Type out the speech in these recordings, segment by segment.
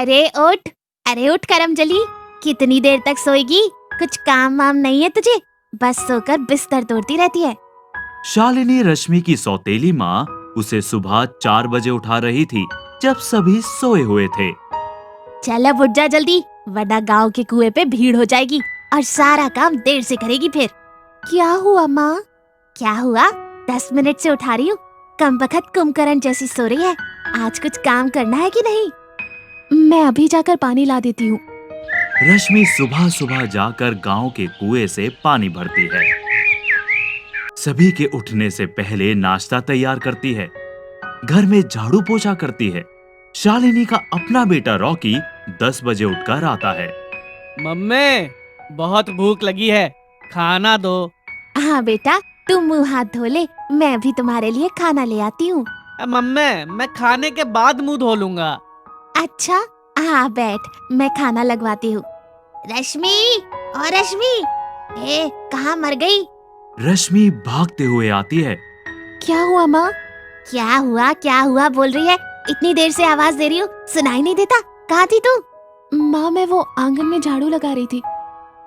अरे उठ, अरे उठ करमजली, कितनी देर तक सोएगी? कुछ काम वाम नहीं है तुझे? बस सोकर बिस्तर तोड़ती रहती है। शालिनी रश्मि की सौतेली माँ उसे सुबह 4 बजे उठा रही थी, जब सभी सोए हुए थे। चल अब उठ जा जल्दी, वरना गांव के कुएं पे भीड़ हो जाएगी और सारा काम देर से करेगी फिर। क्या हुआ माँ? क्या हुआ? 10 मिनट से उठा रही हूँ, कमबख्त कुंभकर्ण जैसी सो रही है। आज कुछ काम करना है कि नहीं? मैं अभी जाकर पानी ला देती हूँ। रश्मि सुबह सुबह जाकर गांव के कुएं से पानी भरती है। सभी के उठने से पहले नाश्ता तैयार करती है, घर में झाड़ू पोछा करती है। शालिनी का अपना बेटा रॉकी 10 बजे उठकर आता है। मम्मी, बहुत भूख लगी है, खाना दो। हाँ बेटा, तुम मुंह हाथ धो ले, मैं अभी तुम्हारे लिए खाना ले आती हूँ। मम्मी, मैं खाने के बाद मुंह धो लूंगा। अच्छा, हाँ बैठ, मैं खाना लगवाती हूँ। रश्मि, और रश्मि, कहाँ मर गई? रश्मि भागते हुए आती है। क्या हुआ माँ? क्या हुआ बोल रही है? इतनी देर से आवाज दे रही हूँ, सुनाई नहीं देता? कहाँ थी तू? माँ, मैं वो आंगन में झाड़ू लगा रही थी।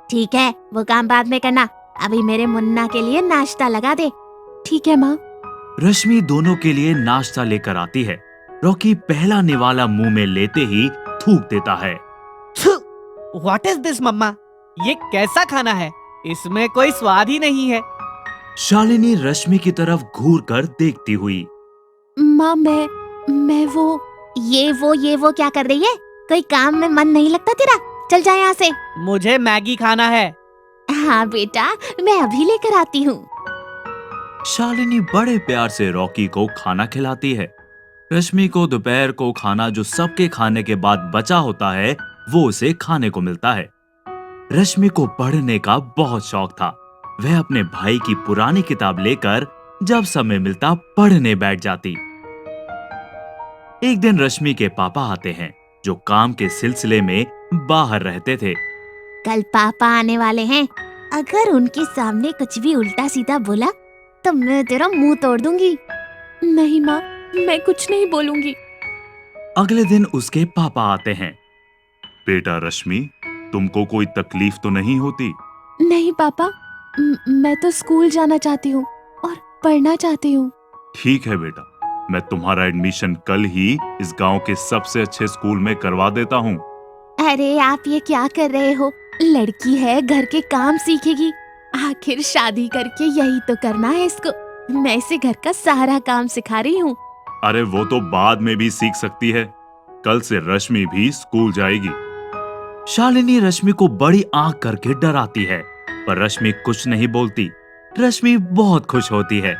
ठीक है, वो काम बाद में करना, अभी मेरे मुन्ना के लिए नाश्ता लगा दे। ठीक है माँ। रश्मि दोनों के लिए नाश्ता लेकर आती है। रॉकी पहला निवाला मुंह में लेते ही थूक देता है। व्हाट इज दिस मम्मा? ये कैसा खाना है? इसमें कोई स्वाद ही नहीं है। शालिनी रश्मि की तरफ घूर कर देखती हुई। माँ, मैं वो क्या कर रही है? कोई काम में मन नहीं लगता तेरा? चल जा यहाँ से। मुझे मैगी खाना है। हाँ बेटा, मैं अभी लेकर आती हूँ। शालिनी बड़े प्यार से रॉकी को खाना खिलाती है। रश्मि को दोपहर को खाना जो सबके खाने के बाद बचा होता है, वो उसे खाने को मिलता है। रश्मि को पढ़ने का बहुत शौक था। वह अपने भाई की पुरानी किताब लेकर जब समय मिलता पढ़ने बैठ जाती। एक दिन रश्मि के पापा आते हैं, जो काम के सिलसिले में बाहर रहते थे। कल पापा आने वाले हैं, अगर उनके सामने कुछ भी उल्टा सीधा बोला तो मैं तेरा मुंह तोड़ दूंगी। नहीं माँ, मैं कुछ नहीं बोलूंगी। अगले दिन उसके पापा आते हैं। बेटा रश्मि, तुमको कोई तकलीफ तो नहीं होती? नहीं पापा, मैं तो स्कूल जाना चाहती हूँ और पढ़ना चाहती हूँ। ठीक है बेटा, मैं तुम्हारा एडमिशन कल ही इस गांव के सबसे अच्छे स्कूल में करवा देता हूँ। अरे आप ये क्या कर रहे हो? लड़की है, घर के काम सीखेगी, आखिर शादी करके यही तो करना है इसको। मैं इसे घर का सारा काम सिखा रही हूँ। अरे वो तो बाद में भी सीख सकती है, कल से रश्मि भी स्कूल जाएगी। शालिनी रश्मि को बड़ी आंख करके डराती है, पर रश्मि कुछ नहीं बोलती। रश्मि बहुत खुश होती है।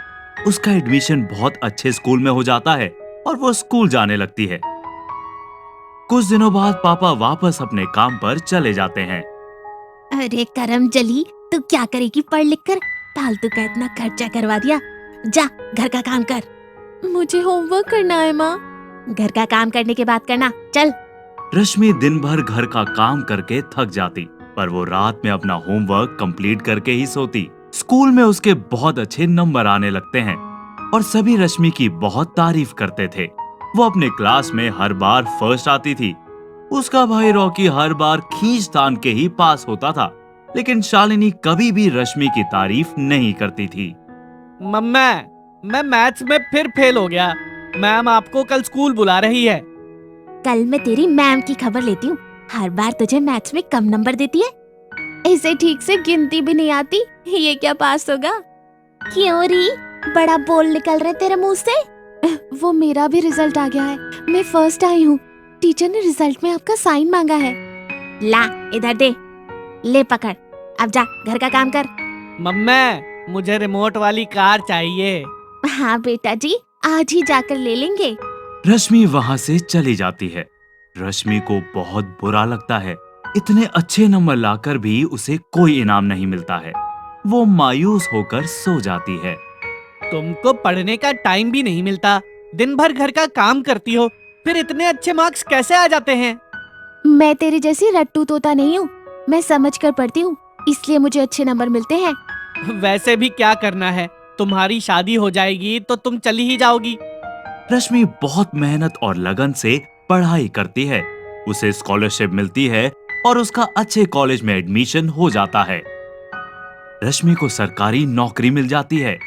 उसका एडमिशन बहुत अच्छे स्कूल में हो जाता है और वो स्कूल जाने लगती है। कुछ दिनों बाद पापा वापस अपने काम पर चले जाते हैं। अरे करमजली, तू क्या करेगी पढ़ लिख कर? फालतू का इतना खर्चा करवा दिया। जा घर का काम कर। मुझे होमवर्क करना है माँ। घर का काम करने के बाद करना, चल। रश्मि दिन भर घर का काम करके थक जाती, पर वो रात में अपना होमवर्क कंप्लीट करके ही सोती। स्कूल में उसके बहुत अच्छे नंबर आने लगते हैं और सभी रश्मि की बहुत तारीफ करते थे। वो अपने क्लास में हर बार फर्स्ट आती थी। उसका भाई रॉकी हर बार खींच तान के ही पास होता था, लेकिन शालिनी कभी भी रश्मि की तारीफ नहीं करती थी। मम्मा, मैं मैथ्स में फिर फेल हो गया। मैम आपको कल स्कूल बुला रही है। कल मैं तेरी मैम की खबर लेती हूँ। हर बार तुझे मैथ्स में कम नंबर देती है। इसे ठीक से गिनती भी नहीं आती, ये क्या पास होगा? क्यों री, बड़ा बोल निकल रहे तेरे मुंह से। वो मेरा भी रिजल्ट आ गया है, मैं फर्स्ट आई हूँ। टीचर ने रिजल्ट में आपका साइन मांगा है। ला इधर दे, ले पकड़, अब जा घर का काम कर। मम्मा, मुझे रिमोट वाली कार चाहिए। हाँ बेटा जी, आज ही जाकर ले लेंगे। रश्मि वहां से चली जाती है। रश्मि को बहुत बुरा लगता है। इतने अच्छे नंबर लाकर भी उसे कोई इनाम नहीं मिलता है। वो मायूस होकर सो जाती है। तुमको पढ़ने का टाइम भी नहीं मिलता, दिन भर घर का काम करती हो, फिर इतने अच्छे मार्क्स कैसे आ जाते हैं? मैं तेरी जैसी रट्टू तोता नहीं हूँ, मैं समझ कर पढ़ती हूँ, इसलिए मुझे अच्छे नंबर मिलते हैं। वैसे भी क्या करना है, तुम्हारी शादी हो जाएगी तो तुम चली ही जाओगी। रश्मि बहुत मेहनत और लगन से पढ़ाई करती है। उसे स्कॉलरशिप मिलती है और उसका अच्छे कॉलेज में एडमिशन हो जाता है। रश्मि को सरकारी नौकरी मिल जाती है।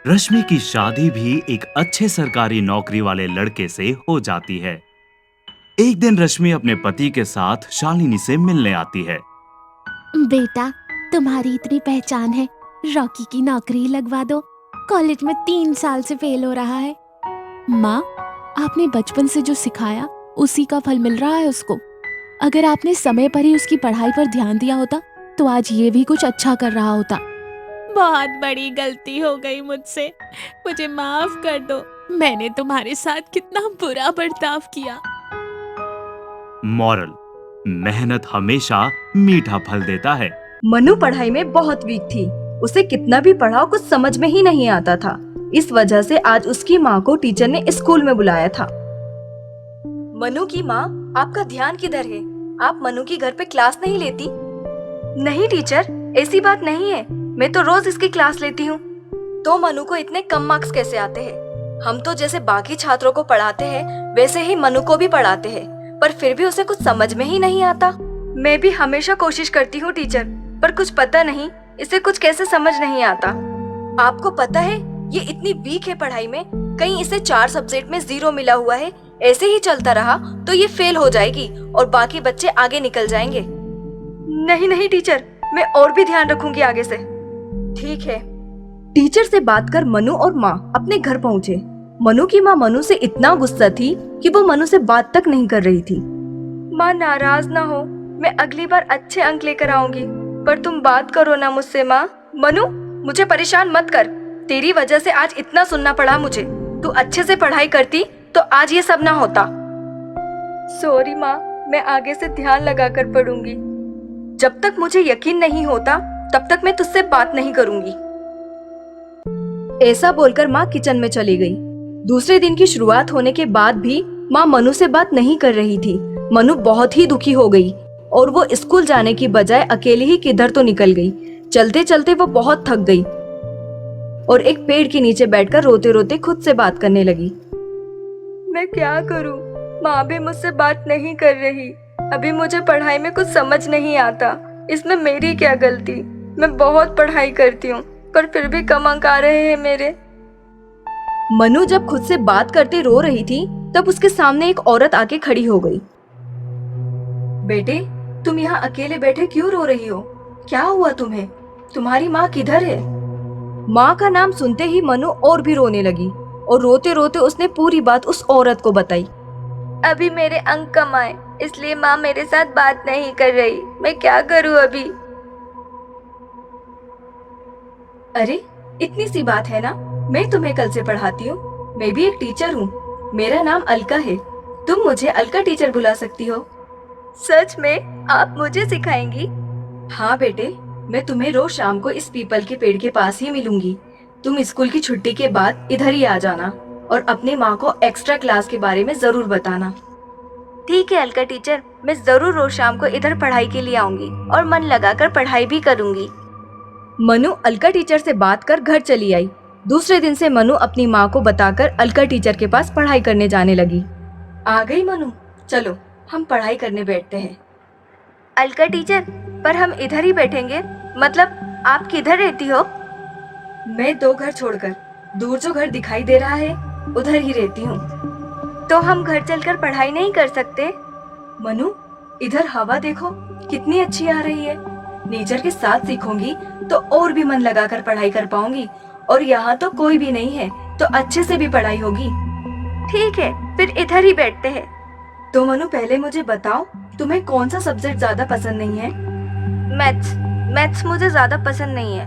रश्मि की शादी भी एक अच्छे सरकारी नौकरी वाले लड़के से हो जाती है। एक दिन रश्मि अपने पति के साथ शालिनी से मिलने आती है। बेटा, तुम्हारी इतनी पहचान है, रॉकी की नौकरी लगवा दो। कॉलेज में 3 साल से फेल हो रहा है। माँ, आपने बचपन से जो सिखाया उसी का फल मिल रहा है उसको। अगर आपने समय पर ही उसकी पढ़ाई पर ध्यान दिया होता तो आज ये भी कुछ अच्छा कर रहा होता। बहुत बड़ी गलती हो गई मुझसे, मुझे माफ कर दो। मैंने तुम्हारे साथ कितना बुरा बर्ताव किया। मॉरल: मेहनत हमेशा मीठा फल देता है। मनु पढ़ाई में बहुत वीक थी। उसे कितना भी पढ़ाओ कुछ समझ में ही नहीं आता था। इस वजह से आज उसकी माँ को टीचर ने स्कूल में बुलाया था। मनु की माँ, आपका ध्यान किधर है? आप मनु की घर पे क्लास नहीं लेती? नहीं टीचर, ऐसी बात नहीं है, मैं तो रोज इसकी क्लास लेती हूँ। तो मनु को इतने कम मार्क्स कैसे आते हैं? हम तो जैसे बाकी छात्रों को पढ़ाते हैं वैसे ही मनु को भी पढ़ाते हैं, पर फिर भी उसे कुछ समझ में ही नहीं आता। मैं भी हमेशा कोशिश करती हूँ टीचर, पर कुछ पता नहीं इसे कुछ कैसे समझ नहीं आता। आपको पता है ये इतनी वीक है पढ़ाई में, कहीं इसे 4 सब्जेक्ट में 0 मिला हुआ है। ऐसे ही चलता रहा तो ये फेल हो जाएगी और बाकी बच्चे आगे निकल जाएंगे। नहीं नहीं टीचर, मैं और भी ध्यान रखूंगी आगे से। ठीक है। टीचर से बात कर मनु और माँ अपने घर पहुँचे। मनु की माँ मनु से इतना गुस्सा थी कि वो मनु से बात तक नहीं कर रही थी। माँ नाराज ना हो, मैं अगली बार अच्छे अंक लेकर आऊंगी, पर तुम बात करो ना मुझसे माँ। मनु, मुझे परेशान मत कर, तेरी वजह से आज इतना सुनना पड़ा मुझे। तू अच्छे से पढ़ाई करती तो आज ये सब ना होता। सॉरी माँ, मैं आगे से ध्यान लगाकर पढ़ूंगी। जब तक मुझे यकीन नहीं होता तब तक मैं तुझसे बात नहीं करूंगी। ऐसा बोलकर माँ किचन में चली गई। दूसरे दिन की शुरुआत होने के बाद भी माँ मनु से बात नहीं कर रही थी। मनु बहुत ही दुखी हो गई और वो स्कूल जाने की बजाय अकेले ही किधर तो निकल गई। चलते चलते वो बहुत थक गई और एक पेड़ के नीचे बैठकर रोते रोते खुद से बात करने लगी। मैं क्या करूं? माँ भी मुझसे बात नहीं कर रही। अभी मुझे पढ़ाई में कुछ समझ नहीं आता, इसमें मेरी क्या गलती? मैं बहुत पढ़ाई करती हूँ पर फिर भी कम अंक आ रहे हैं मेरे। मनु जब खुद से बात करते रो रही थी तब उसके सामने एक औरत आके खड़ी हो गई। बेटे, तुम यहाँ अकेले बैठे क्यों रो रही हो? क्या हुआ तुम्हें? तुम्हारी माँ किधर है? माँ का नाम सुनते ही मनु और भी रोने लगी और रोते रोते उसने पूरी बात उस औरत को बताई। अभी मेरे अंक कम आए इसलिए माँ मेरे साथ बात नहीं कर रही। मैं क्या करूँ अभी? अरे इतनी सी बात है ना, मैं तुम्हें कल से पढ़ाती हूँ। मैं भी एक टीचर हूँ, मेरा नाम अलका है। तुम मुझे अलका टीचर बुला सकती हो। सच में? आप मुझे सिखाएंगी? हाँ बेटे, मैं तुम्हें रोज शाम को इस पीपल के पेड़ के पास ही मिलूंगी। तुम स्कूल की छुट्टी के बाद इधर ही आ जाना और अपनी माँ को एक्स्ट्रा क्लास के बारे में जरूर बताना। ठीक है अलका टीचर, मैं जरूर रोज शाम को इधर पढ़ाई के लिए आऊंगी और मन लगाकर पढ़ाई भी करूंगी। मनु अलका टीचर से बात कर घर चली आई। दूसरे दिन से मनु अपनी माँ को बताकर अलका टीचर के पास पढ़ाई करने जाने लगी। आ गई मनु, चलो हम पढ़ाई करने बैठते हैं। अलका टीचर, पर हम इधर ही बैठेंगे, मतलब आप किधर रहती हो? मैं 2 घर छोड़कर दूर जो घर दिखाई दे रहा है उधर ही रहती हूँ। तो हम घर चलकर पढ़ाई नहीं कर सकते? मनु, इधर हवा देखो कितनी अच्छी आ रही है। नेचर के साथ सीखूंगी तो और भी मन लगाकर पढ़ाई कर पाऊंगी और यहाँ तो कोई भी नहीं है तो अच्छे से भी पढ़ाई होगी। ठीक है, फिर इधर ही बैठते हैं। तो मनु पहले मुझे बताओ, तुम्हें कौन सा सब्जेक्ट ज्यादा पसंद नहीं है? मैथ्स मुझे ज्यादा पसंद नहीं है।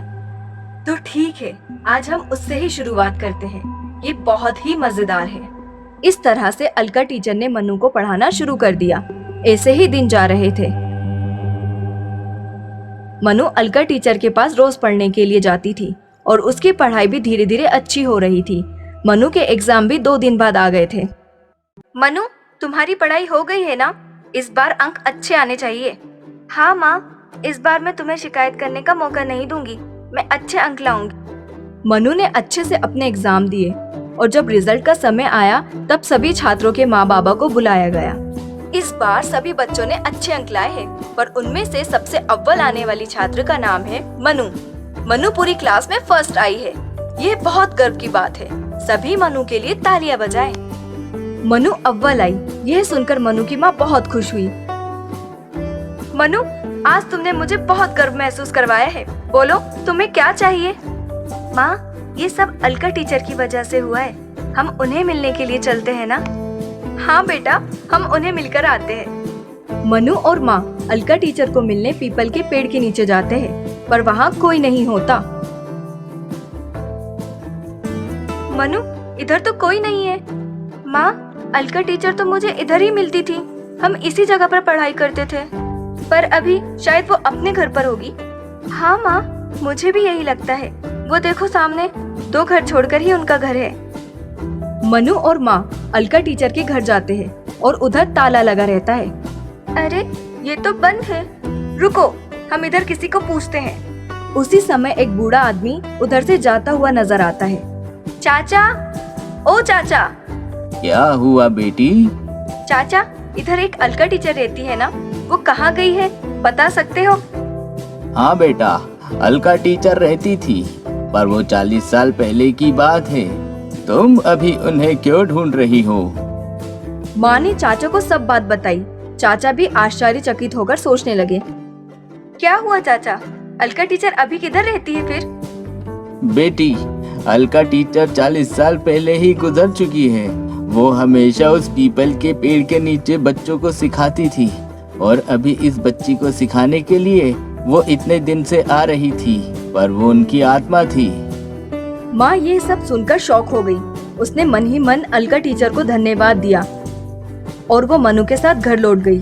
तो ठीक है, आज हम उससे ही शुरुआत करते हैं। ये बहुत ही मजेदार है। इस तरह से अलका टीचर ने मनु को पढ़ाना शुरू कर दिया। ऐसे ही दिन जा रहे थे। मनु अलका टीचर के पास रोज पढ़ने के लिए जाती थी और उसकी पढ़ाई भी धीरे धीरे अच्छी हो रही थी। मनु के एग्जाम भी 2 दिन बाद आ गए थे। मनु, तुम्हारी पढ़ाई हो गई है ना? इस बार अंक अच्छे आने चाहिए। हाँ माँ, इस बार मैं तुम्हें शिकायत करने का मौका नहीं दूंगी। मैं अच्छे अंक लाऊंगी। मनु ने अच्छे से अपने एग्जाम दिए और जब रिजल्ट का समय आया तब सभी छात्रों के माँ बाबा को बुलाया गया। इस बार सभी बच्चों ने अच्छे अंक लाए हैं, पर उनमें से सबसे अव्वल आने वाली छात्र का नाम है मनु। मनु पूरी क्लास में फर्स्ट आई है। ये बहुत गर्व की बात है। सभी मनु के लिए तालियां बजाएं। मनु अव्वल आई। यह सुनकर मनु की माँ बहुत खुश हुई। मनु, आज तुमने मुझे बहुत गर्व महसूस करवाया है। बोलो, तुम्हें क्या चाहिए? माँ, ये सब अलका टीचर की वजह से हुआ है। हम उन्हें मिलने के लिए चलते हैं ना? हाँ बेटा, हम उन्हें मिलकर आते हैं। मनु और माँ अलका टीचर को मिलने पीपल के पेड़ के नीचे जाते हैं, पर वहाँ कोई नहीं होता। मनु, इधर तो कोई नहीं है। माँ, अलका टीचर तो मुझे इधर ही मिलती थी। हम इसी जगह पर पढ़ाई करते थे, पर अभी शायद वो अपने घर पर होगी। हाँ माँ, मुझे भी यही लगता है। वो देखो सामने, 2 घर छोड़कर ही उनका घर है। मनु और माँ अलका टीचर के घर जाते हैं और उधर ताला लगा रहता है। अरे, ये तो बंद है। रुको, हम इधर किसी को पूछते हैं। उसी समय एक बूढ़ा आदमी उधर से जाता हुआ नजर आता है। चाचा, ओ चाचा। क्या हुआ बेटी? चाचा, इधर एक अलका टीचर रहती है ना, वो कहाँ गई है, बता सकते हो? हाँ बेटा, अलका टीचर रहती थी, पर वो 40 साल पहले की बात है। तुम अभी उन्हें क्यों ढूंढ रही हो? माँ ने चाचा को सब बात बताई। चाचा भी आश्चर्यचकित होकर सोचने लगे। क्या हुआ चाचा? अलका टीचर अभी किधर रहती है फिर? बेटी, अलका टीचर 40 साल पहले ही गुजर चुकी है। वो हमेशा उस पीपल के पेड़ के नीचे बच्चों को सिखाती थी, और अभी इस बच्ची को सिखाने के लिए वो इतने दिन से आ रही थी, पर वो उनकी आत्मा थी। माँ ये सब सुनकर शॉक हो गई। उसने मन ही मन अलका टीचर को धन्यवाद दिया और वो मनु के साथ घर लौट गई।